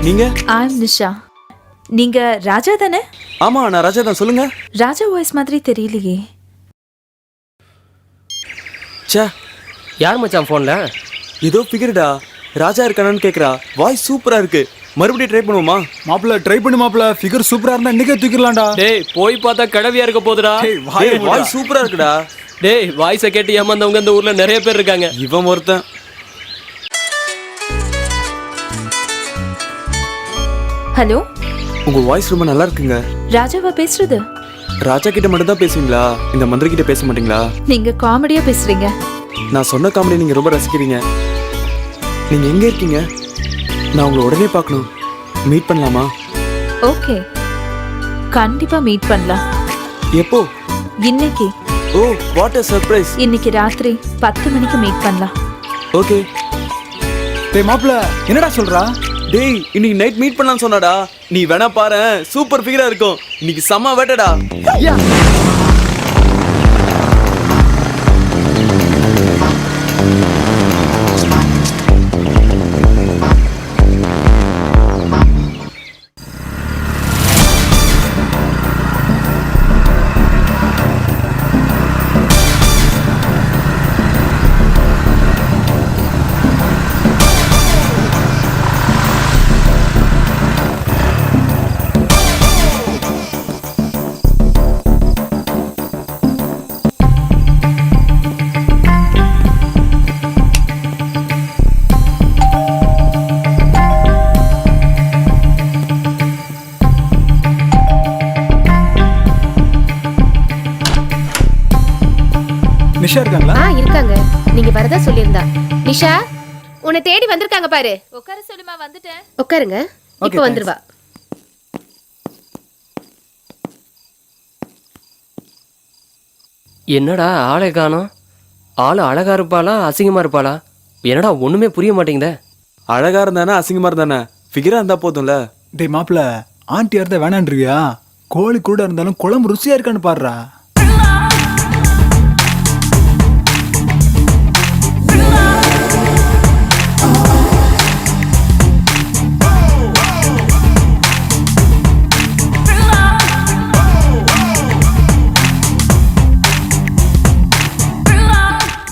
நீங்க? ஐம் நிஷா. நீங்க ராஜா தானே? ஆமா, நான் ராஜா தான். சொல்லுங்க. ராஜா வாய்ஸ் மாதிரி தெரியலையே. ச்சே, யார் மச்சான் ஃபோன்ல? ஏதோ ஃபிகர்டா. ராஜா இருக்கானான்னு கேக்குறா. வாய்ஸ் சூப்பரா இருக்கு. மறுபடியும் ட்ரை பண்ணுவோமா? மாப்பிள்ள ட்ரை பண்ணு மாப்பிள்ள. ஃபிகர் சூப்பரா இருந்தா இன்னைக்கே தூக்கிடலாம்டா. டேய் போய் பார்த்தா கடவியா இருக்க போதுடா. வாய்ஸ் சூப்பரா இருக்குடா. டேய் வாய்ஸை கேட்டு ஏமாந்தவங்க இந்த ஊர்ல நிறைய பேர் இருக்காங்க. இவன் ஒருத்தன். ஹலோ, உங்க வாய்ஸ் ரொம்ப நல்லா இருக்குங்க. ராஜாவா பேசுறது? ராஜா கிட்ட மட்டும் தான் பேசுவீங்களா? இந்த மந்திரி கிட்ட பேச மாட்டீங்களா? நீங்க காமெடியா பேசுறீங்க. நான் சொன்ன காமெடி நீங்க ரொம்ப ரசிக்கிறீங்க. நீங்க எங்க இருக்கீங்க? நான் உங்களை உடனே பார்க்கணும். மீட் பண்ணலாமா? ஓகே, கண்டிப்பா மீட் பண்ணலாம். எப்போ? இன்னைக்கு. ஓ, வாட் a சர்ப்ரைஸ். இன்னைக்கு ராத்திரி 10 மணிக்கு மீட் பண்ணலாம். ஓகே. டேய் மாப்பிள்ள, என்னடா சொல்றா? டேய், இன்னைக்கு நைட் மீட் பண்ணலாம்னு சொன்னாடா. நீ வேணா பாரு, சூப்பர் ஃபிகரா இருக்கும். இன்னைக்கு செம்ம வேட்டடா. நிஷா இருக்காங்களா? இருக்காங்க. நீங்க வரதா சொல்லிருந்தா. நிஷா, உன்னை தேடி வந்திருக்காங்க பாரு. உட்கார சொல்லுமா, வந்துட்டேன். உட்காருங்க. இப்போ வந்துருவா. என்னடா ஆளை காணோம்? ஆளு அழகா இருப்பாளா அசிங்கமா இருப்பாளா? என்னடா ஒண்ணுமே புரிய மாட்டேங்குதே. அழகா இருந்தானே அசிங்கமா இருந்தானே, ஃபிகரா இருந்தா போதும்ல. டேய் மாப்பிள்ள, ஆண்டியா இருந்தா வேணான்றியா? கோழி கூட இருந்தாலும் குழம்பு ருசியா இருக்கான்னு பாடுறா.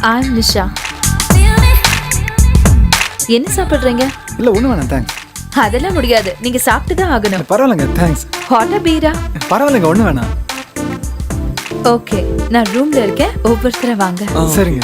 ஐம் நிஷா. என்ன சாப்பிடுறீங்க? இல்ல ஒண்ணு வேணாம், தேங்க்ஸ். அதெல்லாம் முடியாது, நீங்க சாப்பிட்டு தான் ஆகணும். பரவாயில்லைங்க, தேங்க்ஸ். ஹாட்டா பீரா? பரவாயில்லைங்க, ஒண்ணு வேணாம். ஓகே, நான் ரூம்ல இருக்கேன். ஒவ்வொருத்தர வாங்க. சரிங்க.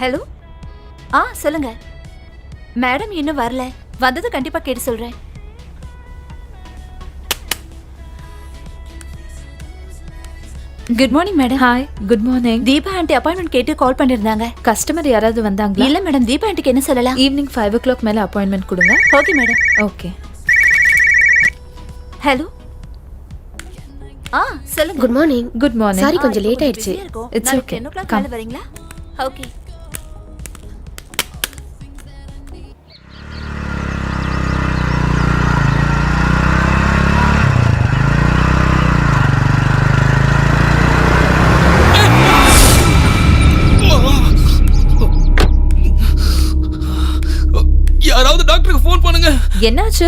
ஹலோ சொல்லுங்க மேடம் இன்னும் வரல, வந்தது கண்டிப்பா கேட்டு சொல்றேன். Good morning madam. Hi, good morning. Deepa aunty appointment கேட்டு கால் பண்ணிருந்தாங்க. கஸ்டமர் யாராவது வந்தாங்களா? இல்ல மேடம், தீபா ஆண்டிக்கு என்ன சொல்லலாம்? ஈவினிங் 5 o'clock மேல அப்பாயின்மெண்ட் கொடுங்க. Okay madam. ஓகே. ஹலோ சொல்லுங்க. Good morning. Good morning. Sorry கொஞ்சம் லேட் ஆயிடுச்சு. It's okay. 10 o'clock Come. மேல வரீங்களா? ஓகே. யாராவது டாக்டருக்கு ஃபோன் பண்ணுங்க. என்னாச்சு?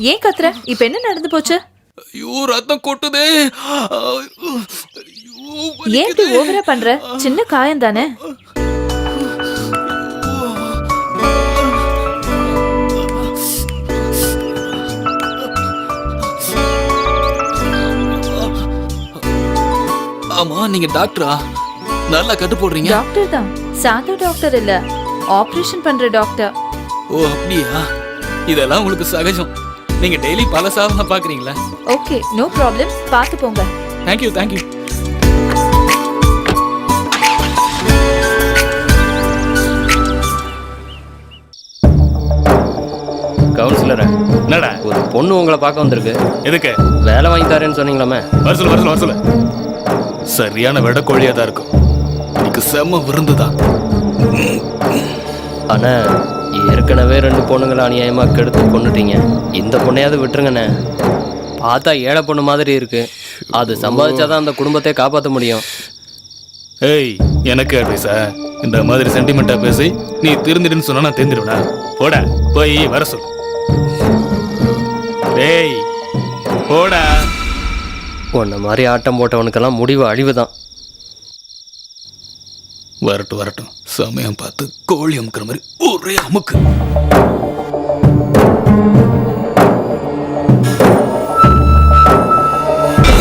ஏன் கத்துற? இப்ப என்ன நடந்து போச்சு? ஐயோ ரத்தம் கொட்டுதே. ஏன் இப்படி ஓவரா பண்ற? சின்ன காயம் தானே. ஆமா நீங்க டாக்டரா? நல்லா கட்டு போடுறீங்க. டாக்டர் தான். சாதா டாக்டர் இல்ல, ஆபரேஷன் பண்ற டாக்டர். ஓ அப்படியா? இதெல்லாம் உங்களுக்கு சகஜம். நீங்க டெய்லி பல சாதனை பாக்குறீங்களா? Okay, no problem. பாத்து போங்க. Thank you thank you. கவுன்சிலரை, என்னடா ஒரு பொண்ணு உங்களை பார்க்க வந்திருக்கு. எதுக்கு? வேலை வாங்கி தரேன்னு சொன்னீங்களாமே. வர சொல்லு. சரியான வெடக்கோழியா தான் இருக்கும். இன்னைக்கு செம்ம விருந்துதான். ஆனா ஏற்கனவே 2 பொண்ணுங்களை அநியாயமா கெடுத்து கொண்டுட்டீங்க. இந்த பொண்ணையாவது விட்டுருங்கண்ணே. பார்த்தா ஏழை பொண்ணு மாதிரி இருக்கு. அது சம்பாதிச்சாதான் அந்த குடும்பத்தை காப்பாற்ற முடியும். ஏய் எனக்கு அட்வைஸா? இந்த மாதிரி சென்டிமெண்டா பேசி நீ திருந்திடுன்னு சொன்னா நான் தெரிஞ்சிருவேனா? போடா போய் வர சொல்லு. டேய் போடா. உன்ன மாதிரி ஆட்டம் போட்டவனுக்கெல்லாம் முடிவு அழிவுதான். வரட்டும் சமயம் பார்த்து கோழி அமுக்கிற மாதிரி ஒரே அமுக்கு.